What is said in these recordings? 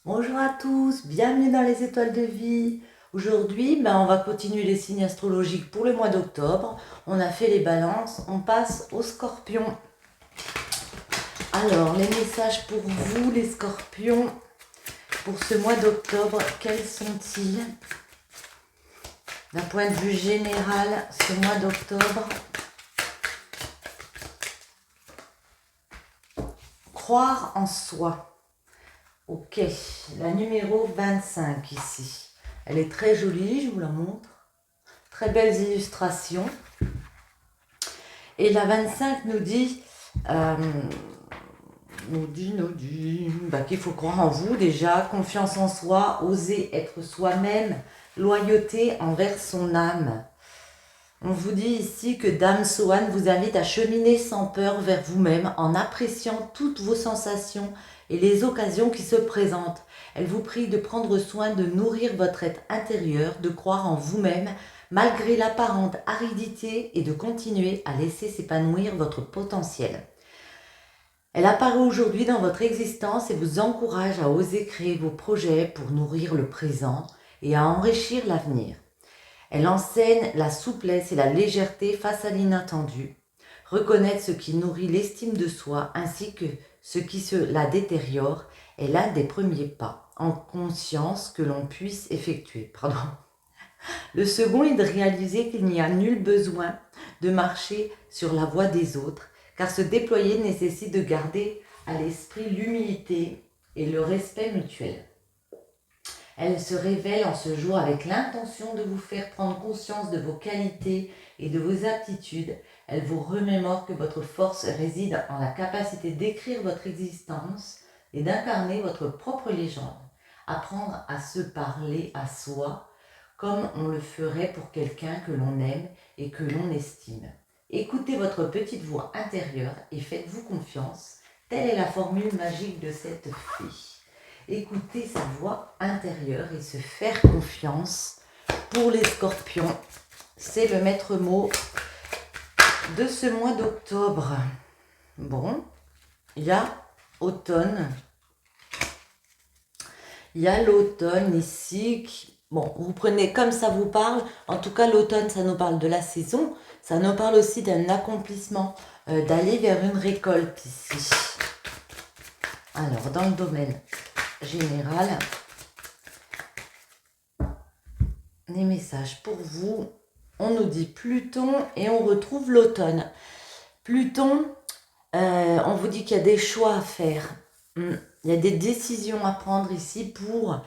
Bonjour à tous, bienvenue dans les étoiles de vie. Aujourd'hui, on va continuer les signes astrologiques pour le mois d'octobre. On a fait les balances, on passe aux scorpions. Alors, les messages pour vous, les scorpions, pour ce mois d'octobre, quels sont-ils? D'un point de vue général, ce mois d'octobre, croire en soi. Ok, la numéro 25 ici. Elle est très jolie, je vous la montre. Très belles illustrations. Et la 25 euh, qu'il faut croire en vous déjà, confiance en soi, oser être soi-même, loyauté envers son âme. On vous dit ici que Dame Sohan vous invite à cheminer sans peur vers vous-même en appréciant toutes vos sensations et les occasions qui se présentent. Elle vous prie de prendre soin de nourrir votre être intérieur, de croire en vous-même malgré l'apparente aridité et de continuer à laisser s'épanouir votre potentiel. Elle apparaît aujourd'hui dans votre existence et vous encourage à oser créer vos projets pour nourrir le présent et à enrichir l'avenir. Elle enseigne la souplesse et la légèreté face à l'inattendu, reconnaître ce qui nourrit l'estime de soi ainsi que ce qui se la détériore est l'un des premiers pas en conscience que l'on puisse effectuer. Le second est de réaliser qu'il n'y a nul besoin de marcher sur la voie des autres, car se déployer nécessite de garder à l'esprit l'humilité et le respect mutuel. Elle se révèle en ce jour avec l'intention de vous faire prendre conscience de vos qualités et de vos aptitudes. Elle vous remémore que votre force réside en la capacité d'écrire votre existence et d'incarner votre propre légende. Apprendre à se parler à soi comme on le ferait pour quelqu'un que l'on aime et que l'on estime. Écoutez votre petite voix intérieure et faites-vous confiance. Telle est la formule magique de cette fée. Écouter sa voix intérieure et se faire confiance. Pour les scorpions, c'est le maître mot de ce mois d'octobre. Bon, il y a automne. Il y a l'automne ici. Bon, vous prenez comme ça vous parle. En tout cas, l'automne, ça nous parle de la saison. Ça nous parle aussi d'un accomplissement, d'aller vers une récolte ici. Alors, dans le domaine général, les messages pour vous, on nous dit Pluton et on retrouve l'automne. Pluton, on vous dit qu'il y a des choix à faire. Il y a des décisions à prendre ici pour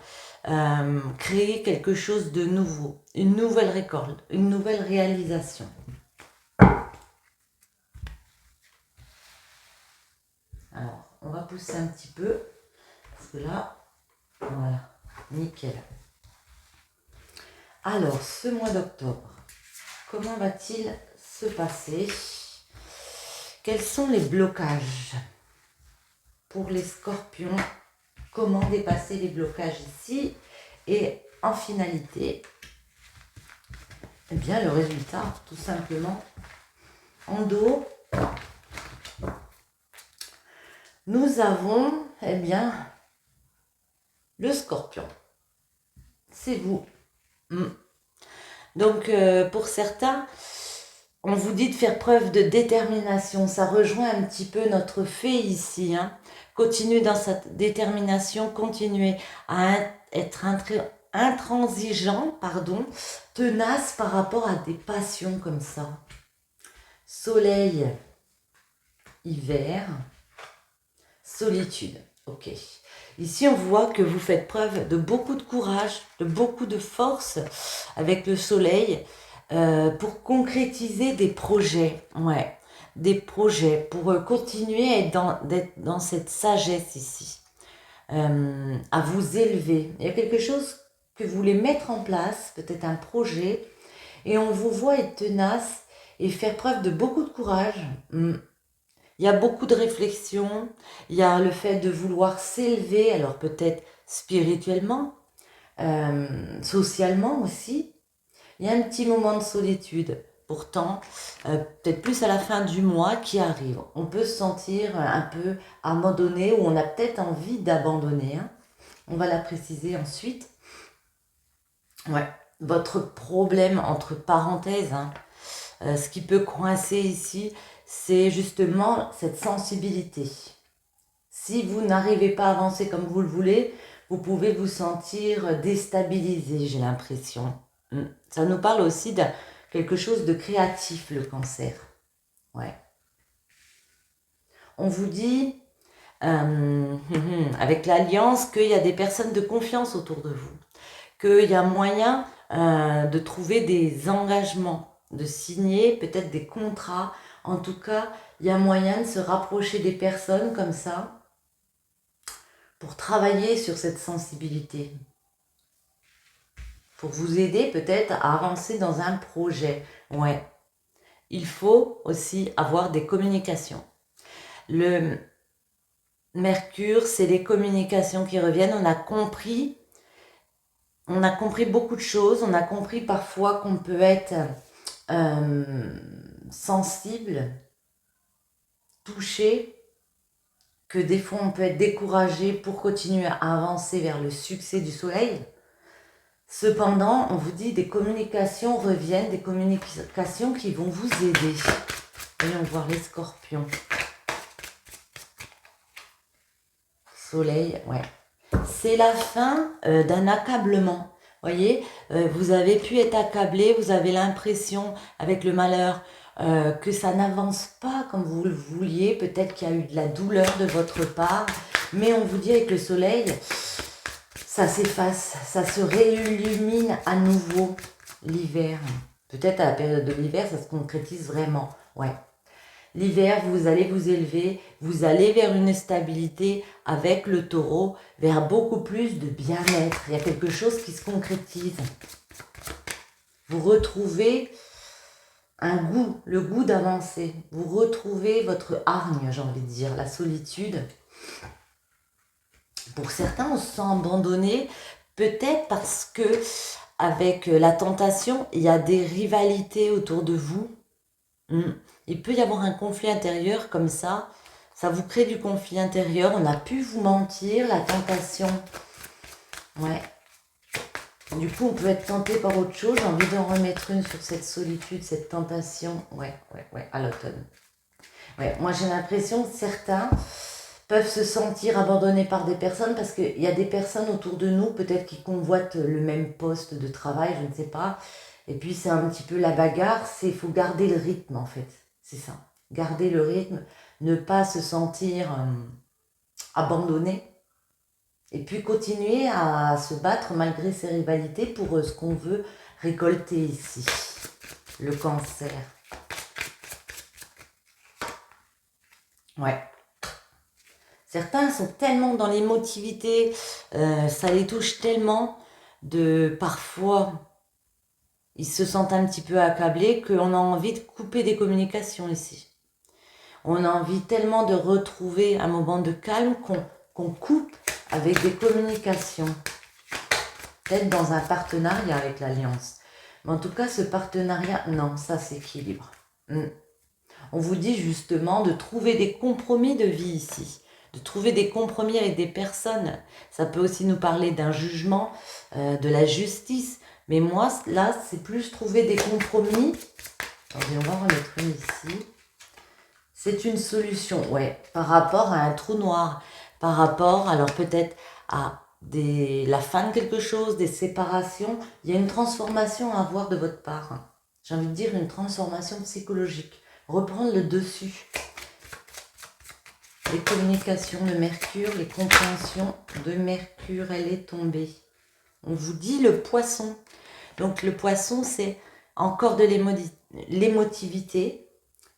créer quelque chose de nouveau, une nouvelle récolte, une nouvelle réalisation. Alors, on va pousser un petit peu, parce que là, voilà, nickel. Alors, ce mois d'octobre, comment va-t-il se passer? Quels sont les blocages pour les scorpions? Comment dépasser les blocages ici? Et en finalité, eh bien, le résultat, tout simplement, en dos, nous avons, eh bien, le scorpion. C'est vous. Donc, pour certains, on vous dit de faire preuve de détermination. Ça rejoint un petit peu notre fée ici. Continuez dans cette détermination, continuez à être intransigeant, tenace par rapport à des passions comme ça. Soleil, hiver, solitude. Ok. Ici, on voit que vous faites preuve de beaucoup de courage, de beaucoup de force avec le soleil pour concrétiser des projets. Ouais, des projets pour continuer à être dans cette sagesse ici, à vous élever. Il y a quelque chose que vous voulez mettre en place, peut-être un projet, et on vous voit être tenace et faire preuve de beaucoup de courage. Il y a beaucoup de réflexion, il y a le fait de vouloir s'élever, alors peut-être spirituellement, socialement aussi. Il y a un petit moment de solitude, pourtant, peut-être plus à la fin du mois qui arrive. On peut se sentir un peu abandonné ou on a peut-être envie d'abandonner. On va la préciser ensuite. Ouais, votre problème, entre parenthèses, hein, ce qui peut coincer ici, c'est justement cette sensibilité. Si vous n'arrivez pas à avancer comme vous le voulez, vous pouvez vous sentir déstabilisé, j'ai l'impression. Ça nous parle aussi de quelque chose de créatif, le cancer. Ouais. On vous dit, avec l'alliance, qu'il y a des personnes de confiance autour de vous, qu'il y a moyen de trouver des engagements, de signer peut-être des contrats. En tout cas, il y a moyen de se rapprocher des personnes comme ça pour travailler sur cette sensibilité, pour vous aider peut-être à avancer dans un projet. Ouais. Il faut aussi avoir des communications. Le Mercure, c'est les communications qui reviennent. On a compris beaucoup de choses. On a compris parfois qu'on peut être sensible, touché, que des fois on peut être découragé pour continuer à avancer vers le succès du soleil. Cependant, on vous dit des communications reviennent, des communications qui vont vous aider. Voyons voir les scorpions. Soleil, ouais. C'est la fin d'un accablement. Voyez, vous avez pu être accablé, vous avez l'impression, avec le malheur, que ça n'avance pas comme vous le vouliez. Peut-être qu'il y a eu de la douleur de votre part. Mais on vous dit avec le soleil, ça s'efface, ça se réillumine à nouveau l'hiver. Peut-être à la période de l'hiver, ça se concrétise vraiment. Ouais. L'hiver, vous allez vous élever, vous allez vers une stabilité avec le taureau, vers beaucoup plus de bien-être. Il y a quelque chose qui se concrétise. Vous retrouvez un goût, le goût d'avancer. Vous retrouvez votre hargne, j'ai envie de dire, la solitude. Pour certains, on se sent abandonné, peut-être parce que avec la tentation, il y a des rivalités autour de vous. Il peut y avoir un conflit intérieur comme ça vous crée du conflit intérieur, on a pu vous mentir, la tentation. Ouais. Du coup, on peut être tenté par autre chose, j'ai envie d'en remettre une sur cette solitude, cette tentation. Ouais, à l'automne. Ouais, moi j'ai l'impression que certains peuvent se sentir abandonnés par des personnes parce qu'il y a des personnes autour de nous, peut-être qui convoitent le même poste de travail, je ne sais pas. Et puis c'est un petit peu la bagarre, il faut garder le rythme en fait, c'est ça. Garder le rythme, ne pas se sentir abandonné. Et puis continuer à se battre malgré ces rivalités pour ce qu'on veut récolter ici. Le cancer. Ouais. Certains sont tellement dans l'émotivité, ça les touche tellement de parfois ils se sentent un petit peu accablés qu'on a envie de couper des communications ici. On a envie tellement de retrouver un moment de calme qu'on coupe avec des communications. Peut-être dans un partenariat avec l'Alliance. Mais en tout cas, ce partenariat, non, ça s'équilibre. On vous dit justement de trouver des compromis de vie ici. De trouver des compromis avec des personnes. Ça peut aussi nous parler d'un jugement, de la justice. Mais moi, là, c'est plus trouver des compromis. Attendez, on va en remettre une ici. C'est une solution, ouais, par rapport à un trou noir. Par rapport, alors peut-être à la fin de quelque chose, des séparations. Il y a une transformation à avoir de votre part. J'ai envie de dire une transformation psychologique. Reprendre le dessus. Les communications de Mercure, les compréhensions de Mercure, elle est tombée. On vous dit le poisson. Donc le poisson, c'est encore de l'émotivité.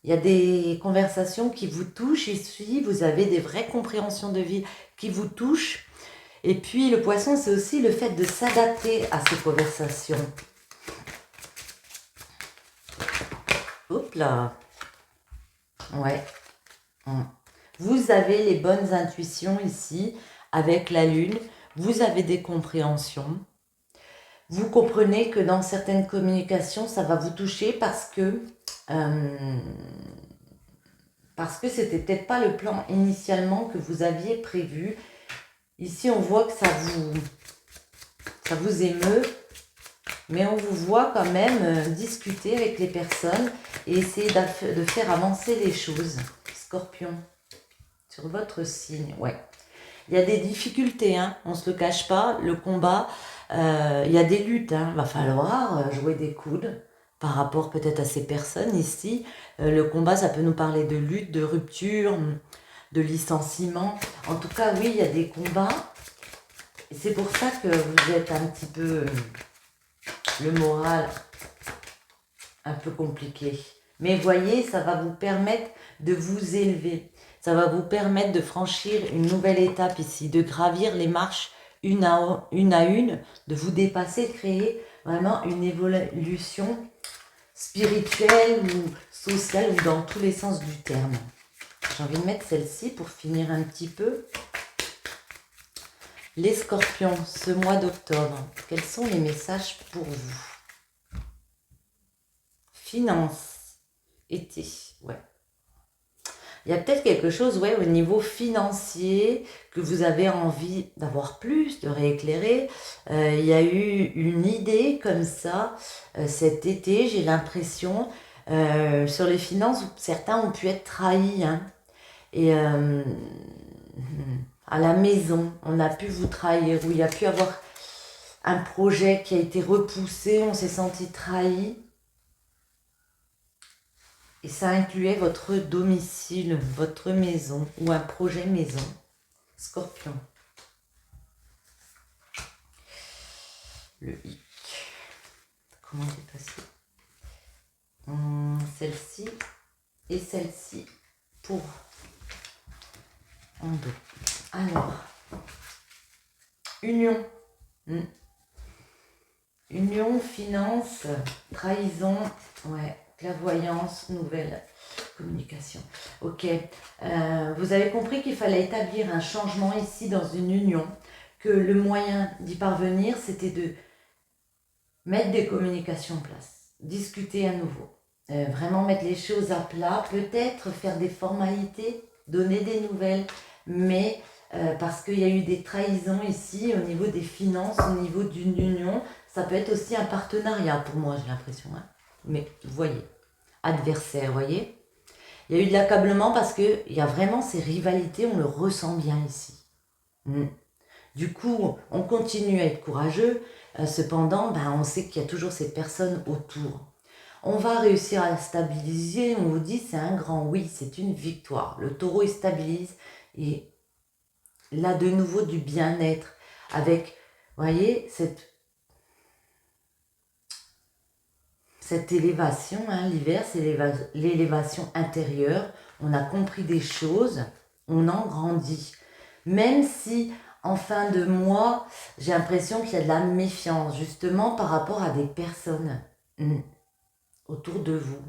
Il y a des conversations qui vous touchent ici. Vous avez des vraies compréhensions de vie qui vous touchent. Et puis le poisson, c'est aussi le fait de s'adapter à ces conversations. Hop là. Ouais. Vous avez les bonnes intuitions ici avec la lune. Vous avez des compréhensions. Vous comprenez que dans certaines communications, ça va vous toucher parce que c'était peut-être pas le plan initialement que vous aviez prévu. Ici, on voit que ça vous émeut, mais on vous voit quand même discuter avec les personnes et essayer de faire avancer les choses. Scorpion, sur votre signe, ouais. Il y a des difficultés, hein, on ne se le cache pas, le combat, il y a des luttes, hein, il va falloir jouer des coudes par rapport peut-être à ces personnes ici. Le combat, ça peut nous parler de lutte, de rupture, de licenciement. En tout cas, oui, il y a des combats. Et c'est pour ça que vous êtes un petit peu, le moral, un peu compliqué. Mais voyez, ça va vous permettre de vous élever. Ça va vous permettre de franchir une nouvelle étape ici, de gravir les marches une à une, de vous dépasser, de créer vraiment une évolution spirituelle ou sociale ou dans tous les sens du terme. J'ai envie de mettre celle-ci pour finir un petit peu. Les scorpions, ce mois d'octobre, quels sont les messages pour vous? Finances, été, ouais. Il y a peut-être quelque chose, ouais, au niveau financier que vous avez envie d'avoir plus, de rééclairer. Il y a eu une idée comme ça cet été, j'ai l'impression, sur les finances, certains ont pu être trahis, hein. Et à la maison, on a pu vous trahir, ou il y a pu avoir un projet qui a été repoussé, on s'est senti trahi. Et ça incluait votre domicile, votre maison ou un projet maison. Scorpion. Le hic. Comment dépasser celle-ci et celle-ci pour en deux. Alors, union. Union, finance, trahison, ouais. Clairvoyance, nouvelle communication. Ok. Vous avez compris qu'il fallait établir un changement ici dans une union, que le moyen d'y parvenir, c'était de mettre des communications en place, discuter à nouveau, vraiment mettre les choses à plat, peut-être faire des formalités, donner des nouvelles, mais parce qu'il y a eu des trahisons ici au niveau des finances, au niveau d'une union, ça peut être aussi un partenariat pour moi, j'ai l'impression, hein. Mais vous voyez, adversaire, voyez. Il y a eu de l'accablement parce qu'il y a vraiment ces rivalités, on le ressent bien ici. Du coup, on continue à être courageux, cependant, on sait qu'il y a toujours ces personnes autour. On va réussir à la stabiliser, on vous dit c'est un grand oui, c'est une victoire. Le taureau il stabilise et là de nouveau du bien-être avec, voyez, cette élévation, hein, l'hiver, c'est l'élévation intérieure. On a compris des choses, on en grandit. Même si, en fin de mois, j'ai l'impression qu'il y a de la méfiance, justement, par rapport à des personnes autour de vous,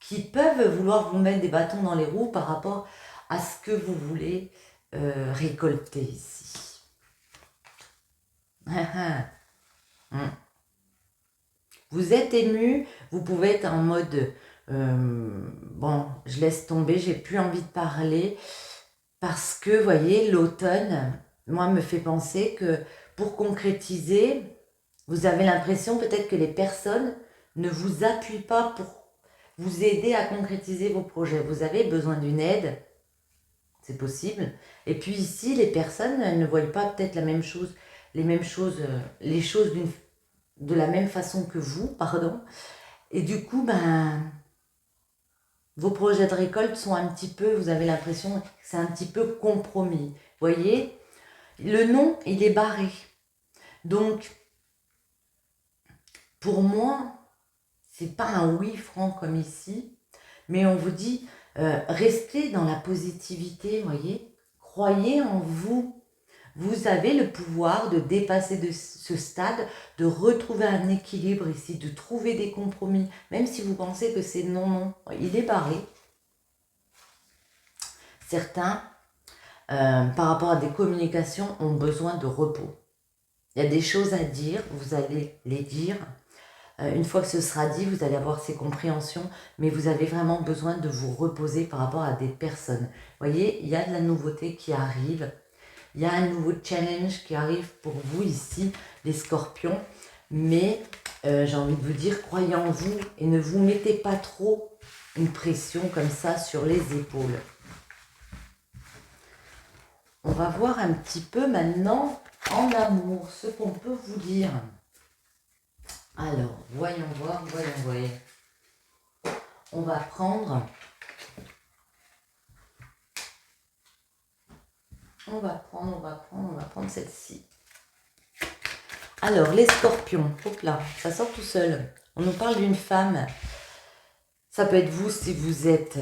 qui peuvent vouloir vous mettre des bâtons dans les roues par rapport à ce que vous voulez récolter ici. Vous êtes ému, vous pouvez être en mode bon, je laisse tomber, j'ai plus envie de parler parce que, vous voyez, l'automne, moi, me fait penser que pour concrétiser, vous avez l'impression peut-être que les personnes ne vous appuient pas pour vous aider à concrétiser vos projets. Vous avez besoin d'une aide, c'est possible. Et puis ici, les personnes elles ne voient pas peut-être la même chose, les choses de la même façon que vous, pardon. Et du coup, vos projets de récolte sont un petit peu, vous avez l'impression que c'est un petit peu compromis. Vous voyez, le non, il est barré. Donc, pour moi, c'est pas un oui franc comme ici, mais on vous dit, restez dans la positivité, voyez, croyez en vous. Vous avez le pouvoir de dépasser de ce stade, de retrouver un équilibre ici, de trouver des compromis, même si vous pensez que c'est non, il est barré. Certains, par rapport à des communications, ont besoin de repos. Il y a des choses à dire, vous allez les dire. Une fois que ce sera dit, vous allez avoir ces compréhensions, mais vous avez vraiment besoin de vous reposer par rapport à des personnes. Vous voyez, il y a de la nouveauté qui arrive. Il y a un nouveau challenge qui arrive pour vous ici, les scorpions. Mais j'ai envie de vous dire, croyez en vous et ne vous mettez pas trop une pression comme ça sur les épaules. On va voir un petit peu maintenant en amour ce qu'on peut vous dire. Alors, voyons voir, voyons voir. On va prendre... On va prendre celle-ci. Alors, les scorpions, hop là, ça sort tout seul. On nous parle d'une femme. Ça peut être vous si vous êtes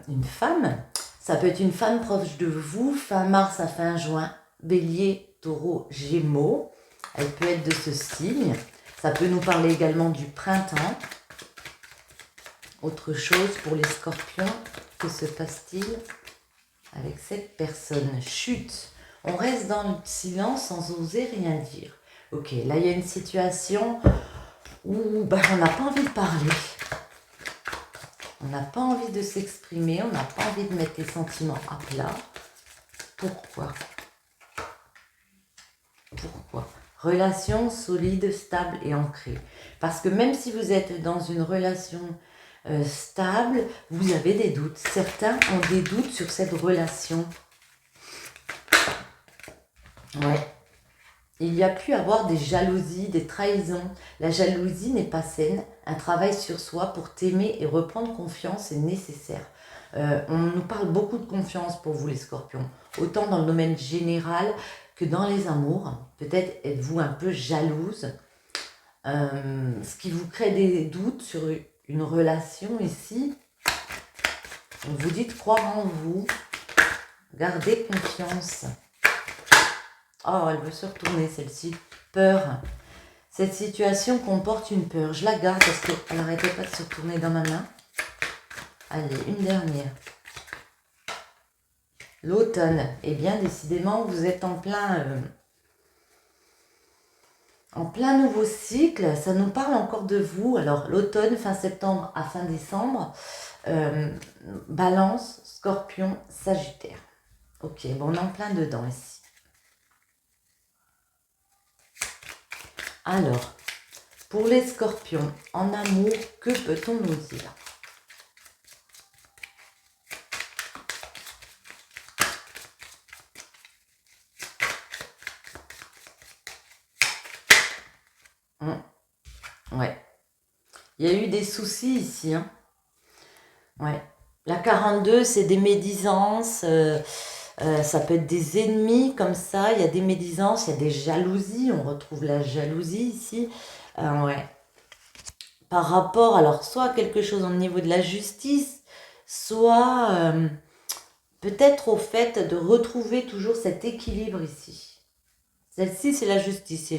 une femme. Ça peut être une femme proche de vous, fin mars à fin juin. Bélier, taureau, gémeaux. Elle peut être de ce signe. Ça peut nous parler également du printemps. Autre chose pour les scorpions, que se passe-t-il avec cette personne? Chute. On reste dans le silence sans oser rien dire. Ok, là il y a une situation où on n'a pas envie de parler. On n'a pas envie de s'exprimer, on n'a pas envie de mettre les sentiments à plat. Pourquoi? Pourquoi? Relation solide, stable et ancrée. Parce que même si vous êtes dans une relation stable, vous avez des doutes. Certains ont des doutes sur cette relation. Ouais. Il y a pu avoir des jalousies, des trahisons. La jalousie n'est pas saine. Un travail sur soi pour t'aimer et reprendre confiance est nécessaire. On nous parle beaucoup de confiance pour vous les scorpions. Autant dans le domaine général que dans les amours. Peut-être êtes-vous un peu jalouse. Ce qui vous crée des doutes sur une relation ici. Vous dites croire en vous. Gardez confiance. Oh, elle veut se retourner, celle-ci. Peur. Cette situation comporte une peur. Je la garde parce qu'elle n'arrêtait pas de se retourner dans ma main. Allez, une dernière. L'automne. Eh bien, décidément, vous êtes en plein nouveau cycle. Ça nous parle encore de vous. Alors, l'automne, fin septembre à fin décembre. Balance, Scorpion, Sagittaire. Ok, bon, on est en plein dedans ici. Alors, pour les scorpions, en amour, que peut-on nous dire? Ouais. Il y a eu des soucis ici. Hein. Ouais. La 42, c'est des médisances. Ça peut être des ennemis comme ça. Il y a des médisances, il y a des jalousies. On retrouve la jalousie ici. Ouais. Par rapport, alors, soit à quelque chose au niveau de la justice, soit peut-être au fait de retrouver toujours cet équilibre ici. Celle-ci, c'est la justice, c'est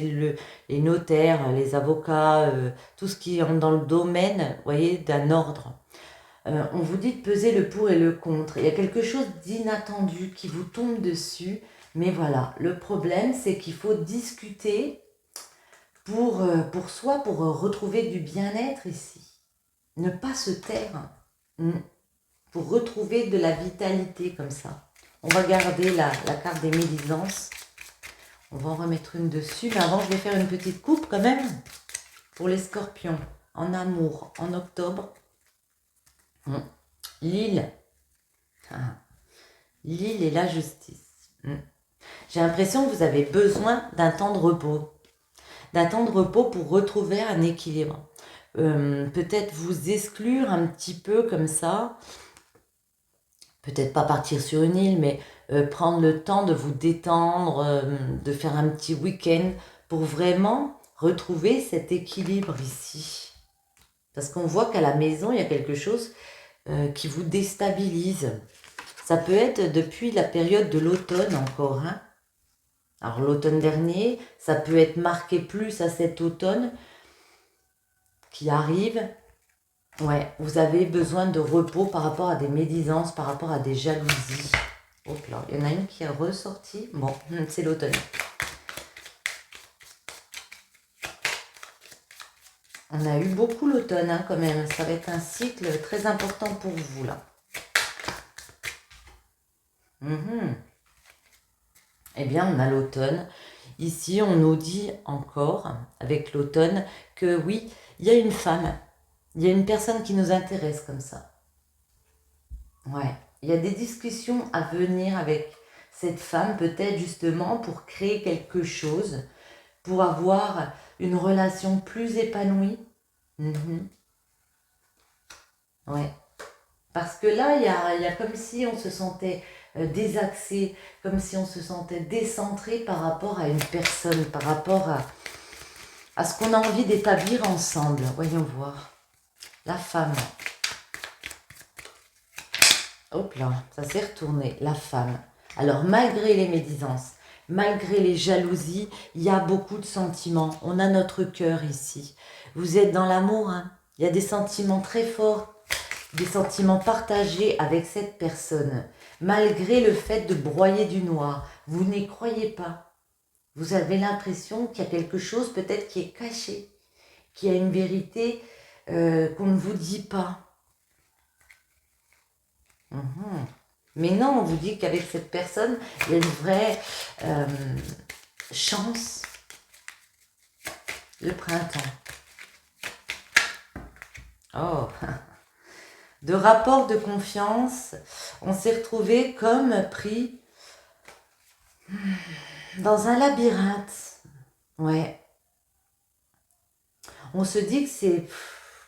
les notaires, les avocats, tout ce qui est dans le domaine, vous voyez, d'un ordre. On vous dit de peser le pour et le contre. Il y a quelque chose d'inattendu qui vous tombe dessus. Mais voilà, le problème, c'est qu'il faut discuter pour soi, pour retrouver du bien-être ici. Ne pas se taire. Pour retrouver de la vitalité comme ça. On va garder la carte des médisances. On va en remettre une dessus. Mais avant, je vais faire une petite coupe quand même. Pour les scorpions, en amour, en octobre. L'île. L'île et la justice. J'ai l'impression que vous avez besoin d'un temps de repos. D'un temps de repos pour retrouver un équilibre. Peut-être vous exclure un petit peu comme ça. Peut-être pas partir sur une île, mais prendre le temps de vous détendre, de faire un petit week-end pour vraiment retrouver cet équilibre ici. Parce qu'on voit qu'à la maison, il y a quelque chose qui vous déstabilise. Ça peut être depuis la période de l'automne encore. Hein. Alors l'automne dernier, ça peut être marqué plus à cet automne qui arrive. Ouais, vous avez besoin de repos par rapport à des médisances, par rapport à des jalousies. Hop là, il y en a une qui est ressortie. Bon, c'est l'automne. On a eu beaucoup l'automne hein, quand même. Ça va être un cycle très important pour vous là. Eh bien, on a l'automne. Ici, on nous dit encore, avec l'automne, que oui, il y a une femme, il y a une personne qui nous intéresse comme ça. Ouais, il y a des discussions à venir avec cette femme, peut-être justement pour créer quelque chose, pour avoir une relation plus épanouie. Mhm. Ouais. Parce que là, il y a comme si on se sentait désaxé, comme si on se sentait décentré par rapport à une personne, par rapport à ce qu'on a envie d'établir ensemble. Voyons voir. La femme. Hop là, ça s'est retourné. La femme. Alors, malgré les médisances, malgré les jalousies, il y a beaucoup de sentiments. On a notre cœur ici. Vous êtes dans l'amour, hein. Il y a des sentiments très forts, des sentiments partagés avec cette personne. Malgré le fait de broyer du noir, vous n'y croyez pas. Vous avez l'impression qu'il y a quelque chose peut-être qui est caché, qu'il y a une vérité qu'on ne vous dit pas. Mhm. Mais non, on vous dit qu'avec cette personne, il y a une vraie euh, chance. Le printemps. Oh, de rapport de confiance, on s'est retrouvé comme pris dans un labyrinthe. Ouais. On se dit que c'est...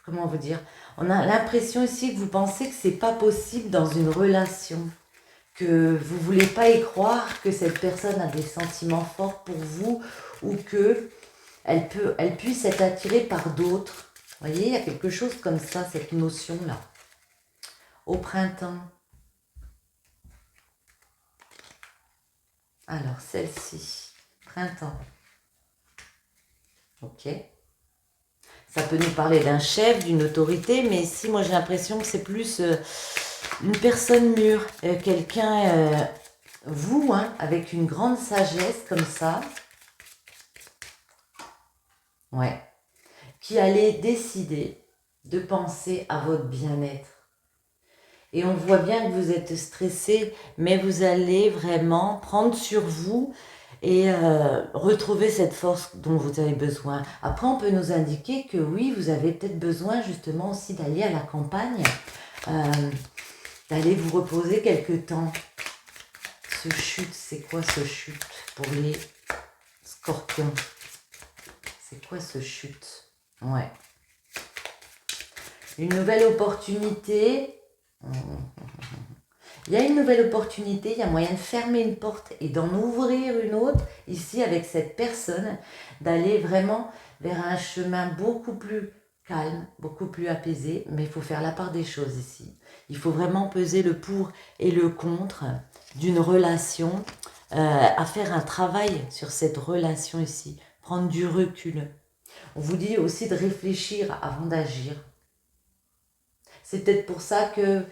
Comment vous dire? On a l'impression ici que vous pensez que c'est pas possible dans une relation. Que vous voulez pas y croire que cette personne a des sentiments forts pour vous ou que elle puisse être attirée par d'autres. Vous voyez, il y a quelque chose comme ça, cette notion-là. Au printemps. Alors, celle-ci. Printemps. Ok. Ça peut nous parler d'un chef, d'une autorité, mais ici, moi, j'ai l'impression que c'est plus une personne mûre. Quelqu'un, vous, hein, avec une grande sagesse comme ça. Ouais. Qui allait décider de penser à votre bien-être. Et on voit bien que vous êtes stressé, mais vous allez vraiment prendre sur vous et retrouver cette force dont vous avez besoin. Après, on peut nous indiquer que oui, vous avez peut-être besoin justement aussi d'aller à la campagne, euh, d'aller vous reposer quelque temps. Ce chute, c'est quoi ce chute pour les scorpions? C'est quoi ce chute? Ouais. Une nouvelle opportunité. Il y a une nouvelle opportunité, il y a moyen de fermer une porte et d'en ouvrir une autre, ici avec cette personne, d'aller vraiment vers un chemin beaucoup plus calme, beaucoup plus apaisé, mais il faut faire la part des choses ici. Il faut vraiment peser le pour et le contre d'une relation, à faire un travail sur cette relation ici, prendre du recul. On vous dit aussi de réfléchir avant d'agir. C'est peut-être pour ça que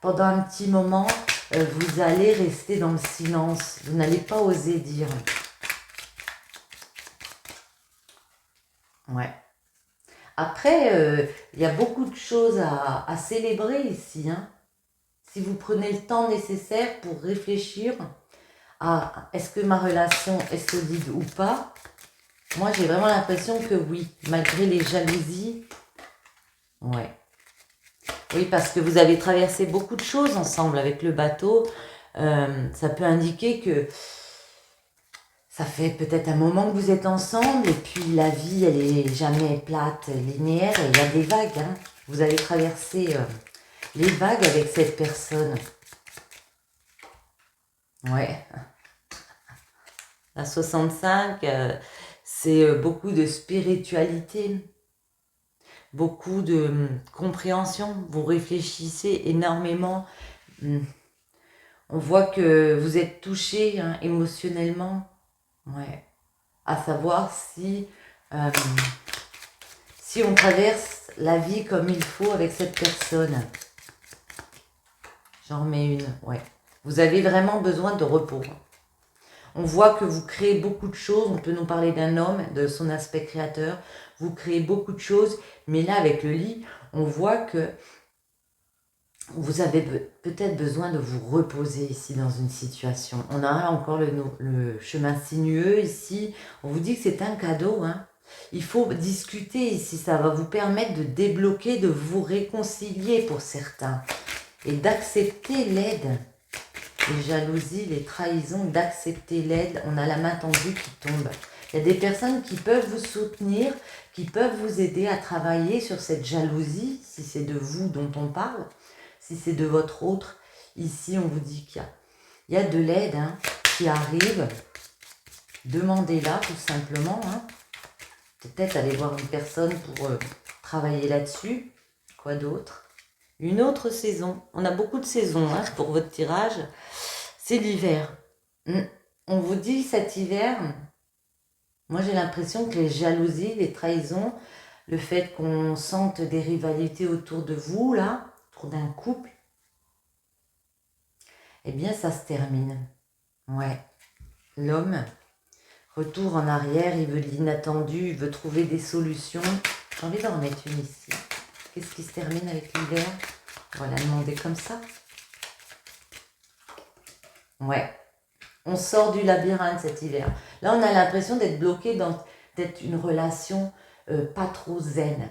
pendant un petit moment, vous allez rester dans le silence. Vous n'allez pas oser dire. Ouais. Après, il y a beaucoup de choses à célébrer ici, hein. Si vous prenez le temps nécessaire pour réfléchir à est-ce que ma relation est solide ou pas, moi j'ai vraiment l'impression que oui, malgré les jalousies. Ouais. Oui, parce que vous avez traversé beaucoup de choses ensemble avec le bateau. Ça peut indiquer que ça fait peut-être un moment que vous êtes ensemble et puis la vie, elle est jamais plate, linéaire, et il y a des vagues, hein. Vous avez traversé les vagues avec cette personne. Ouais. La 65, c'est beaucoup de spiritualité, beaucoup de compréhension. Vous réfléchissez énormément. Hum, On voit que vous êtes touché, hein, émotionnellement. Ouais. À savoir euh, si on traverse la vie comme il faut avec cette personne. J'en remets une, ouais. Vous avez vraiment besoin de repos. On voit que vous créez beaucoup de choses. On peut nous parler d'un homme, de son aspect créateur. Vous créez beaucoup de choses. Mais là, avec le lit, on voit que vous avez peut-être besoin de vous reposer ici dans une situation. On a encore le chemin sinueux ici. On vous dit que c'est un cadeau, hein. Il faut discuter ici, ça va vous permettre de débloquer, de vous réconcilier pour certains. Et d'accepter l'aide. Les jalousies, les trahisons, d'accepter l'aide. On a la main tendue qui tombe. Il y a des personnes qui peuvent vous soutenir, qui peuvent vous aider à travailler sur cette jalousie, si c'est de vous dont on parle. Si c'est de votre autre, ici on vous dit qu'il y a de l'aide, hein, qui arrive. Demandez-la tout simplement. Hein. Peut-être aller voir une personne pour travailler là-dessus. Quoi d'autre? Une autre saison. On a beaucoup de saisons, hein, pour votre tirage. C'est l'hiver. On vous dit cet hiver, moi j'ai l'impression que les jalousies, les trahisons, le fait qu'on sente des rivalités autour de vous, là, autour d'un couple, eh bien ça se termine. Ouais. L'homme, retour en arrière, il veut de l'inattendu, il veut trouver des solutions. J'ai envie d'en remettre une ici. Qu'est-ce qui se termine avec l'hiver? On va la demander comme ça. Ouais. On sort du labyrinthe cet hiver. Là, on a l'impression d'être bloqué dans peut-être une relation pas trop zen,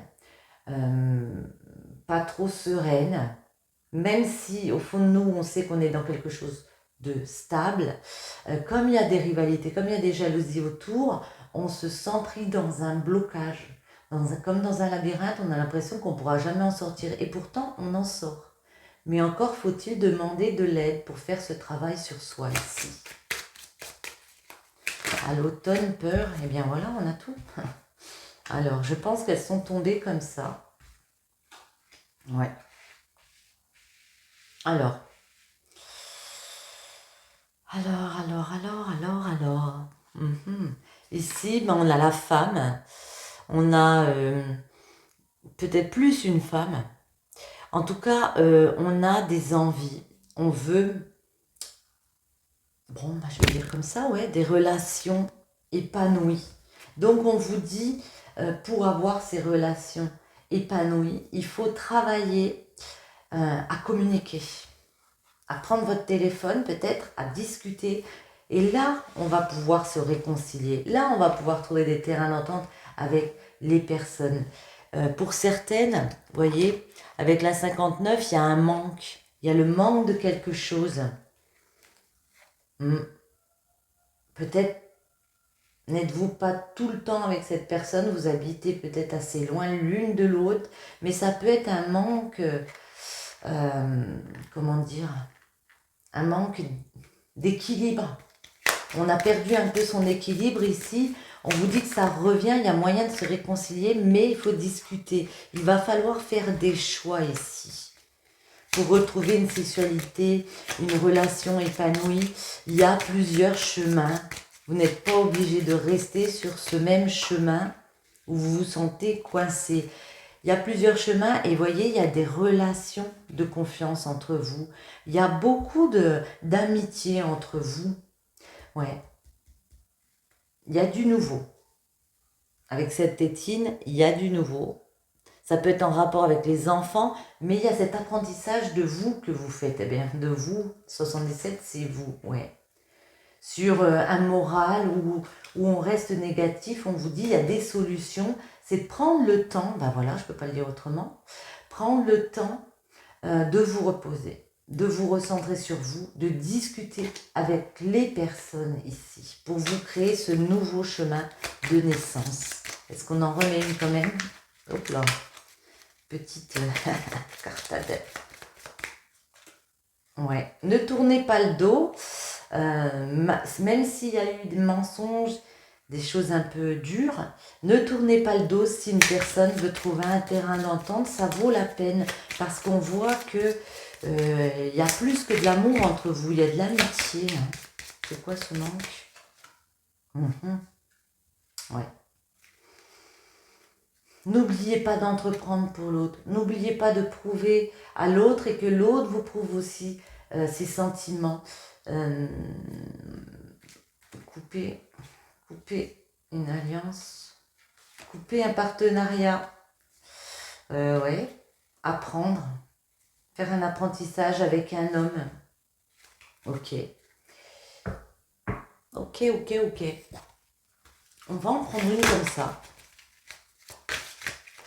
pas trop sereine. Même si, au fond de nous, on sait qu'on est dans quelque chose de stable, comme il y a des rivalités, comme il y a des jalousies autour, on se sent pris dans un blocage. Comme dans un labyrinthe, on a l'impression qu'on ne pourra jamais en sortir. Et pourtant, on en sort. Mais encore faut-il demander de l'aide pour faire ce travail sur soi ici. À l'automne, peur, et bien voilà, on a tout. Alors, je pense qu'elles sont tombées comme ça. Ouais. Alors. Ici, ben, on a la femme. On a peut-être plus une femme. En tout cas, on a des envies. On veut, bon, ben, je vais dire comme ça, ouais, des relations épanouies. Donc, on vous dit, pour avoir ces relations épanouies, il faut travailler à communiquer, à prendre votre téléphone peut-être, à discuter. Et là, on va pouvoir se réconcilier. Là, on va pouvoir trouver des terrains d'entente avec les personnes. Pour certaines, vous voyez, avec la 59, il y a un manque. Il y a le manque de quelque chose. Peut-être n'êtes-vous pas tout le temps avec cette personne, vous habitez peut-être assez loin l'une de l'autre, mais ça peut être un manque, comment dire, un manque d'équilibre. On a perdu un peu son équilibre ici. On vous dit que ça revient, il y a moyen de se réconcilier, mais il faut discuter. Il va falloir faire des choix ici. Pour retrouver une sexualité, une relation épanouie, il y a plusieurs chemins. Vous n'êtes pas obligé de rester sur ce même chemin où vous vous sentez coincé. Il y a plusieurs chemins et voyez, il y a des relations de confiance entre vous. Il y a beaucoup d'amitié entre vous. Ouais. Il y a du nouveau. Avec cette tétine, il y a du nouveau. Ça peut être en rapport avec les enfants, mais il y a cet apprentissage de vous que vous faites. Eh bien, de vous, 77, c'est vous, ouais. Sur un moral où on reste négatif, on vous dit il y a des solutions. C'est de prendre le temps, ben voilà, je ne peux pas le dire autrement, prendre le temps de vous reposer, de vous recentrer sur vous, de discuter avec les personnes ici pour vous créer ce nouveau chemin de naissance. Est-ce qu'on en remet une quand même? Hop là, petite carte à tête. Ouais, ne tournez pas le dos, même s'il y a eu des mensonges, des choses un peu dures, ne tournez pas le dos si une personne veut trouver un terrain d'entente, ça vaut la peine parce qu'on voit que y a plus que de l'amour entre vous, il y a de l'amitié. Hein. C'est quoi ce manque? Ouais. N'oubliez pas d'entreprendre pour l'autre. N'oubliez pas de prouver à l'autre et que l'autre vous prouve aussi ses sentiments. Couper une alliance. Couper un partenariat. Ouais. Apprendre. faire un apprentissage avec un homme. Ok. Ok. On va en prendre une comme ça.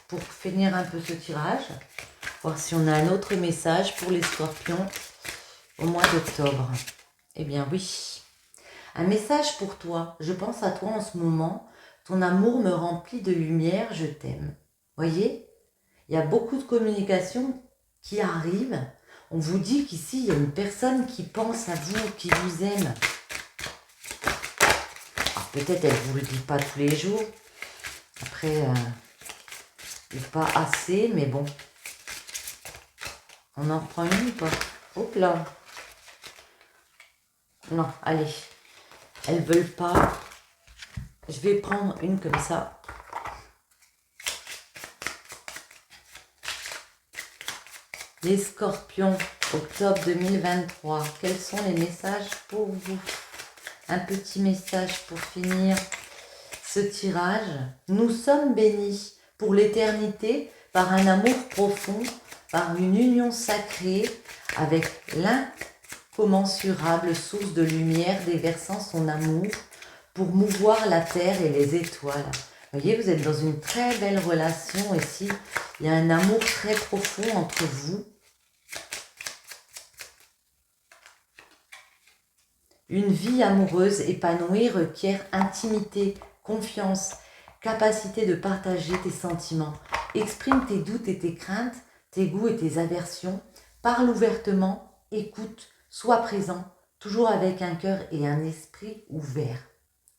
Pour finir un peu ce tirage. Voir si on a un autre message pour les scorpions au mois d'octobre. Eh bien oui. Un message pour toi. Je pense à toi en ce moment. Ton amour me remplit de lumière. Je t'aime. Voyez, il y a beaucoup de communication qui arrive. On vous dit qu'ici, il y a une personne qui pense à vous, qui vous aime. Peut-être elle ne vous le dit pas tous les jours. Après, pas assez, mais bon. On en reprend une ou pas? Hop là. Non, allez. Elles veulent pas. Je vais prendre une comme ça. Les scorpions, octobre 2023. Quels sont les messages pour vous? Un petit message pour finir ce tirage. Nous sommes bénis pour l'éternité par un amour profond, par une union sacrée avec l'incommensurable source de lumière déversant son amour pour mouvoir la terre et les étoiles. Vous voyez, vous êtes dans une très belle relation ici. Il y a un amour très profond entre vous. Une vie amoureuse épanouie requiert intimité, confiance, capacité de partager tes sentiments. Exprime tes doutes et tes craintes, tes goûts et tes aversions. Parle ouvertement, écoute, sois présent, toujours avec un cœur et un esprit ouverts.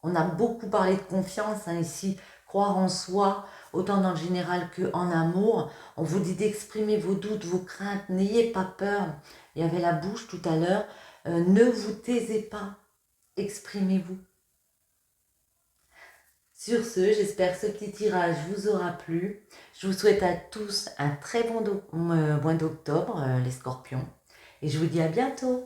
On a beaucoup parlé de confiance ici, croire en soi, autant dans le général qu'en amour. On vous dit d'exprimer vos doutes, vos craintes, n'ayez pas peur. Il y avait la bouche tout à l'heure. Ne vous taisez pas, exprimez-vous. Sur ce, j'espère que ce petit tirage vous aura plu. Je vous souhaite à tous un très bon mois d'octobre, les scorpions. Et je vous dis à bientôt.